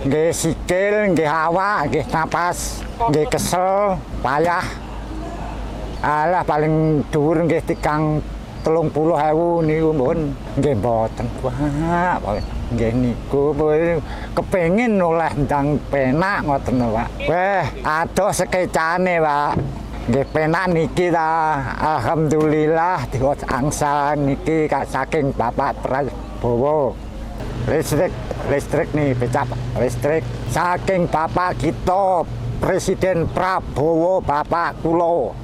nggih sikil, nggih awak, nggih napas, nggih kesel, payah. Alah paling dhuwur nggih 30.000 niku pun nggih mboten. Wah, nggih niku kepengin oleh ndang penak ngoten Pak. Weh, adoh sekecane Pak. Nggih penak niki ta. Alhamdulillah diwot angsal niki saking Bapak Prabowo. Listrik nih becak listrik saking Bapak kita Presiden Prabowo Bapak kulo.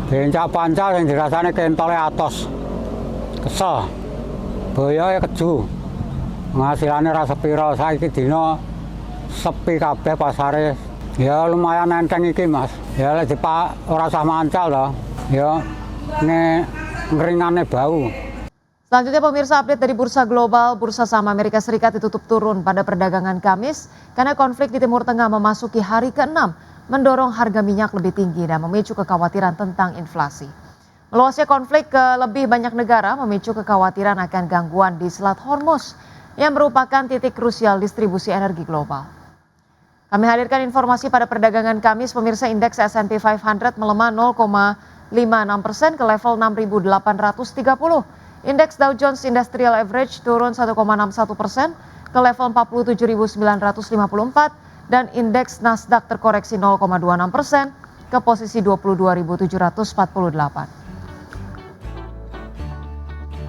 Bencak pancal yang dirasane kentole atos. Kesel. Boyoke keju. Ngasilane ra sepiro saiki dina sepi kabeh pasare. Ya lumayan enteng iki Mas. Ya lek dipak ora usah mancal to. Ya ngringane bau. Selanjutnya pemirsa, update dari Bursa Global. Bursa saham Amerika Serikat ditutup turun pada perdagangan Kamis karena konflik di Timur Tengah memasuki hari ke-6, mendorong harga minyak lebih tinggi dan memicu kekhawatiran tentang inflasi. Meluasnya konflik ke lebih banyak negara memicu kekhawatiran akan gangguan di Selat Hormuz yang merupakan titik krusial distribusi energi global. Kami hadirkan informasi pada perdagangan Kamis, pemirsa. Indeks S&P 500 melemah 0,56% ke level 6.830. Indeks Dow Jones Industrial Average turun 1,61% ke level 47.954 dan indeks Nasdaq terkoreksi 0,26% ke posisi 22.748.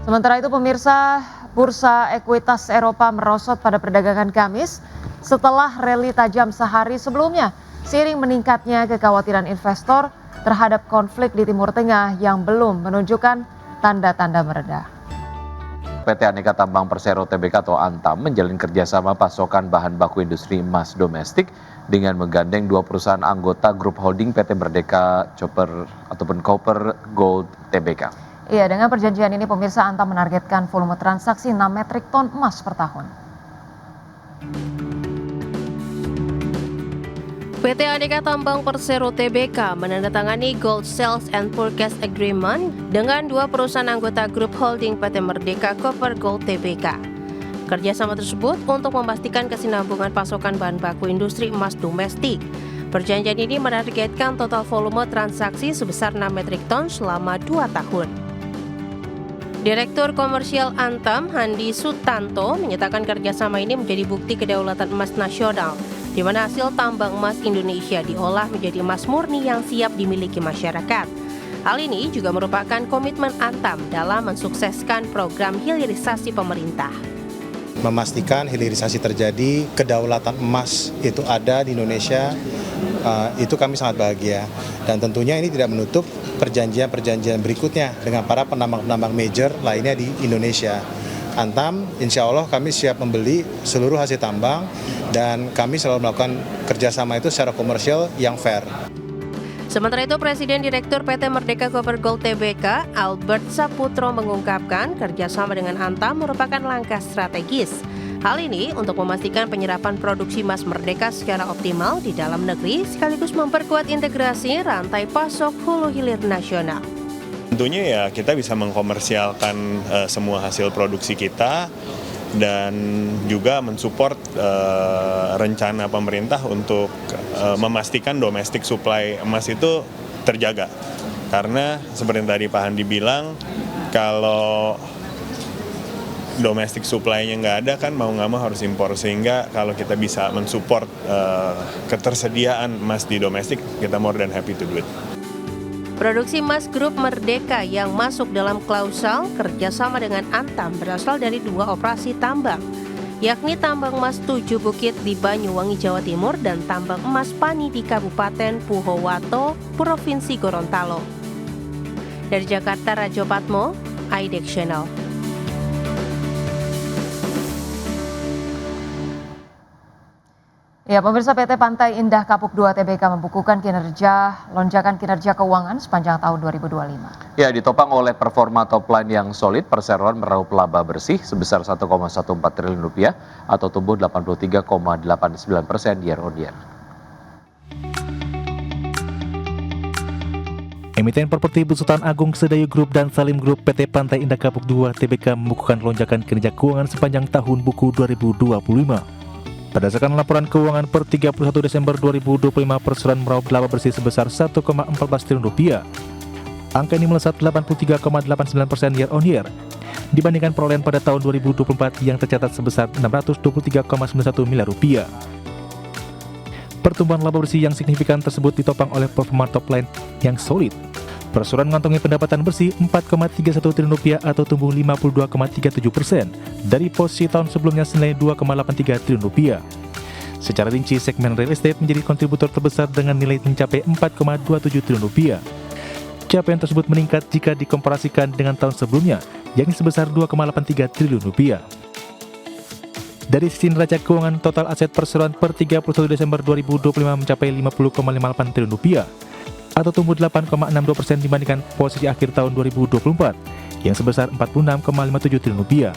Sementara itu pemirsa, bursa ekuitas Eropa merosot pada perdagangan Kamis setelah rally tajam sehari sebelumnya, seiring meningkatnya kekhawatiran investor terhadap konflik di Timur Tengah yang belum menunjukkan tanda-tanda mereda. PT Aneka Tambang Persero Tbk atau Antam menjalin kerjasama pasokan bahan baku industri emas domestik dengan menggandeng dua perusahaan anggota grup holding PT Merdeka Copper Gold Tbk. Iya, dengan perjanjian ini pemirsa, Antam menargetkan volume transaksi 6 metrik ton emas per tahun. PT Aneka Tambang Persero Tbk menandatangani Gold Sales and Purchase Agreement dengan dua perusahaan anggota grup holding PT Merdeka Copper Gold Tbk. Kerjasama tersebut untuk memastikan kesinambungan pasokan bahan baku industri emas domestik. Perjanjian ini menargetkan total volume transaksi sebesar 6 metrik ton selama 2 tahun. Direktur Komersial Antam, Handi Sutanto, menyatakan kerjasama ini menjadi bukti kedaulatan emas nasional, di mana hasil tambang emas Indonesia diolah menjadi emas murni yang siap dimiliki masyarakat. Hal ini juga merupakan komitmen Antam dalam mensukseskan program hilirisasi pemerintah. Memastikan hilirisasi terjadi, kedaulatan emas itu ada di Indonesia, itu kami sangat bahagia. Dan tentunya ini tidak menutup perjanjian-perjanjian berikutnya dengan para penambang-penambang major lainnya di Indonesia. Antam, insya Allah kami siap membeli seluruh hasil tambang dan kami selalu melakukan kerjasama itu secara komersial yang fair. Sementara itu, Presiden Direktur PT Merdeka Copper Gold Tbk, Albert Saputro, mengungkapkan kerjasama dengan Antam merupakan langkah strategis. Hal ini untuk memastikan penyerapan produksi emas Merdeka secara optimal di dalam negeri sekaligus memperkuat integrasi rantai pasok hulu hilir nasional. Tentunya ya kita bisa mengkomersialkan semua hasil produksi kita dan juga mensupport rencana pemerintah untuk memastikan domestic supply emas itu terjaga. Karena seperti yang tadi Pak Handi bilang, kalau domestic supply-nya nggak ada kan mau nggak mau harus impor, sehingga kalau kita bisa mensupport ketersediaan emas di domestik, kita more than happy to do it. Produksi emas grup Merdeka yang masuk dalam klausal kerjasama dengan Antam berasal dari dua operasi tambang, yakni tambang emas 7 Bukit di Banyuwangi, Jawa Timur dan tambang emas Pani di Kabupaten Puhowato, Provinsi Gorontalo. Dari Jakarta, Rajo Patmo, IDEX Channel. Ya, pemirsa, PT Pantai Indah Kapuk 2 Tbk membukukan lonjakan kinerja keuangan sepanjang tahun 2025. Ya, ditopang oleh performa top line yang solid, perseroan meraup laba bersih sebesar 1,14 triliun rupiah atau tumbuh 83,89% year on year. Emiten properti Besutan Agung Sedayu Group dan Salim Group PT Pantai Indah Kapuk 2 Tbk membukukan lonjakan kinerja keuangan sepanjang tahun buku 2025. Berdasarkan laporan keuangan per 31 Desember 2025, perseroan meraup laba bersih sebesar 1,14 triliun rupiah. Angka ini melesat 83,89% year on year dibandingkan perolehan pada tahun 2024 yang tercatat sebesar 623,91 miliar rupiah. Pertumbuhan laba bersih yang signifikan tersebut ditopang oleh performa top line yang solid. Perseroan mengantongi pendapatan bersih 4,31 triliun rupiah atau tumbuh 52,37% dari posisi tahun sebelumnya senilai 2,83 triliun rupiah. Secara rinci, segmen real estate menjadi kontributor terbesar dengan nilai mencapai 4,27 triliun rupiah. Capaian tersebut meningkat jika dikomparasikan dengan tahun sebelumnya, yakni sebesar 2,83 triliun rupiah. Dari sisi neraca keuangan, total aset perseroan per 31 Desember 2025 mencapai 50,58 triliun rupiah atau tumbuh 8,62% dibandingkan posisi akhir tahun 2024 yang sebesar 46,57 triliun rupiah.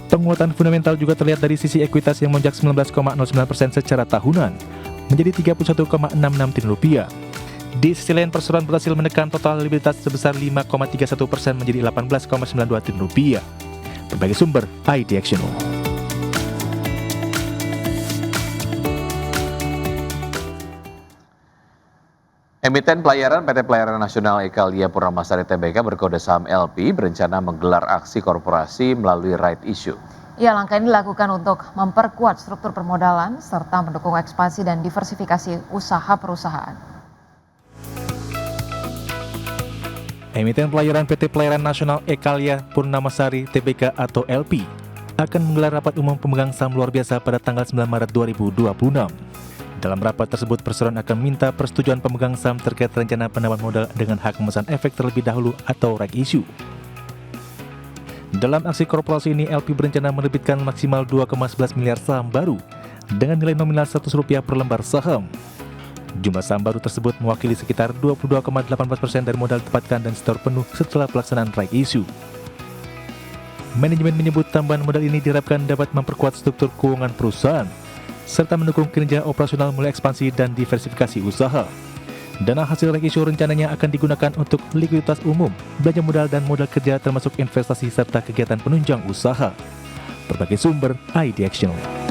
Penguatan fundamental juga terlihat dari sisi ekuitas yang melonjak 19,09% secara tahunan menjadi 31,66 triliun rupiah. Di sisi lain, perseroan berhasil menekan total likuiditas sebesar 5,31% menjadi 18,92 triliun rupiah. Berbagai sumber, ID Action. Emiten pelayaran PT Pelayaran Nasional Ekalia Purnamasari Tbk berkode saham LP berencana menggelar aksi korporasi melalui right issue. Ya, langkah ini dilakukan untuk memperkuat struktur permodalan serta mendukung ekspansi dan diversifikasi usaha perusahaan. Emiten pelayaran PT Pelayaran Nasional Ekalia Purnamasari Tbk atau LP akan menggelar rapat umum pemegang saham luar biasa pada tanggal 9 Maret 2026. Dalam rapat tersebut, perseroan akan minta persetujuan pemegang saham terkait rencana penambahan modal dengan hak memesan efek terlebih dahulu atau right issue. Dalam aksi korporasi ini, LP berencana menerbitkan maksimal 2,11 miliar saham baru dengan nilai nominal Rp100 per lembar saham. Jumlah saham baru tersebut mewakili sekitar 22,18% dari modal didapatkan dan setor penuh setelah pelaksanaan right issue. Manajemen menyebut tambahan modal ini diharapkan dapat memperkuat struktur keuangan perusahaan serta mendukung kinerja operasional mulai ekspansi dan diversifikasi usaha. Dana hasil right issue rencananya akan digunakan untuk likuiditas umum, belanja modal dan modal kerja termasuk investasi serta kegiatan penunjang usaha. Berbagai sumber, ID Action.